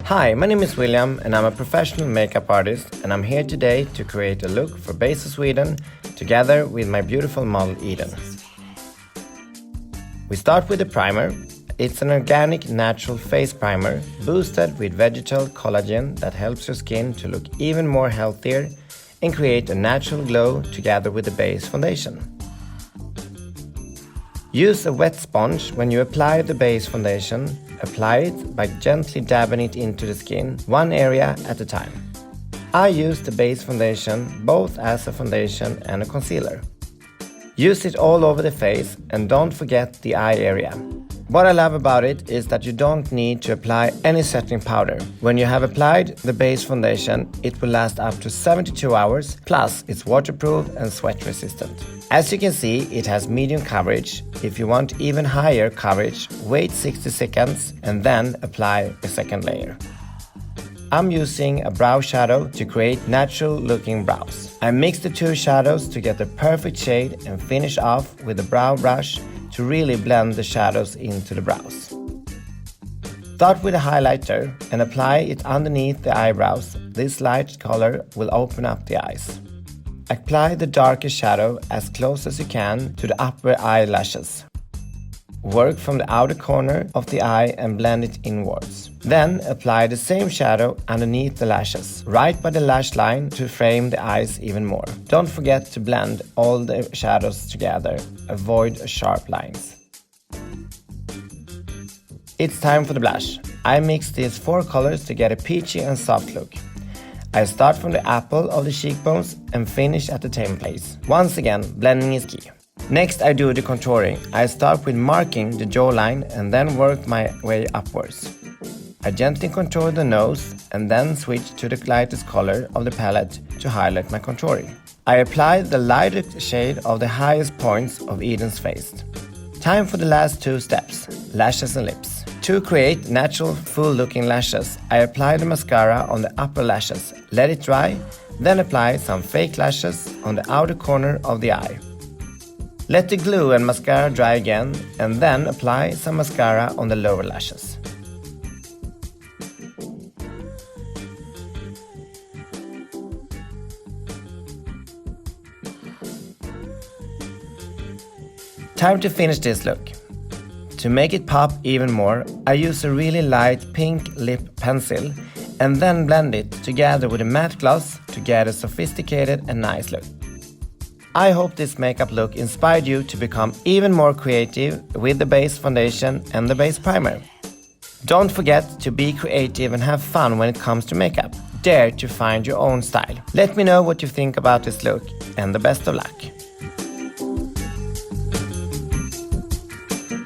Hi, my name is William and I'm a professional makeup artist, and I'm here today to create a look for Base of Sweden together with my beautiful model Eden. We start with the primer. It's an organic natural face primer boosted with vegetal collagen that helps your skin to look even more healthier and create a natural glow together with the base foundation. Use a wet sponge when you apply the base foundation. Apply it by gently dabbing it into the skin, one area at a time. I use the base foundation both as a foundation and a concealer. Use it all over the face and don't forget the eye area. What I love about it is that you don't need to apply any setting powder. When you have applied the base foundation, it will last up to 72 hours, plus it's waterproof and sweat resistant. As you can see, it has medium coverage. If you want even higher coverage, wait 60 seconds and then apply a second layer. I'm using a brow shadow to create natural looking brows. I mix the two shadows to get the perfect shade and finish off with a brow brush to really blend the shadows into the brows. Start with a highlighter and apply it underneath the eyebrows. This light color will open up the eyes. Apply the darker shadow as close as you can to the upper eyelashes. Work from the outer corner of the eye and blend it inwards. Then apply the same shadow underneath the lashes, right by the lash line to frame the eyes even more. Don't forget to blend all the shadows together. Avoid sharp lines. It's time for the blush. I mix these four colors to get a peachy and soft look. I start from the apple of the cheekbones and finish at the templates. Once again, blending is key. Next, I do the contouring. I start with marking the jawline and then work my way upwards. I gently contour the nose and then switch to the lightest color of the palette to highlight my contouring. I apply the lightest shade of the highest points of Eden's face. Time for the last two steps, lashes and lips. To create natural full-looking lashes, I apply the mascara on the upper lashes, let it dry, then apply some fake lashes on the outer corner of the eye. Let the glue and mascara dry again and then apply some mascara on the lower lashes. Time to finish this look. To make it pop even more, I use a really light pink lip pencil and then blend it together with a matte gloss to get a sophisticated and nice look. I hope this makeup look inspired you to become even more creative with the base foundation and the base primer. Don't forget to be creative and have fun when it comes to makeup. Dare to find your own style. Let me know what you think about this look, and the best of luck.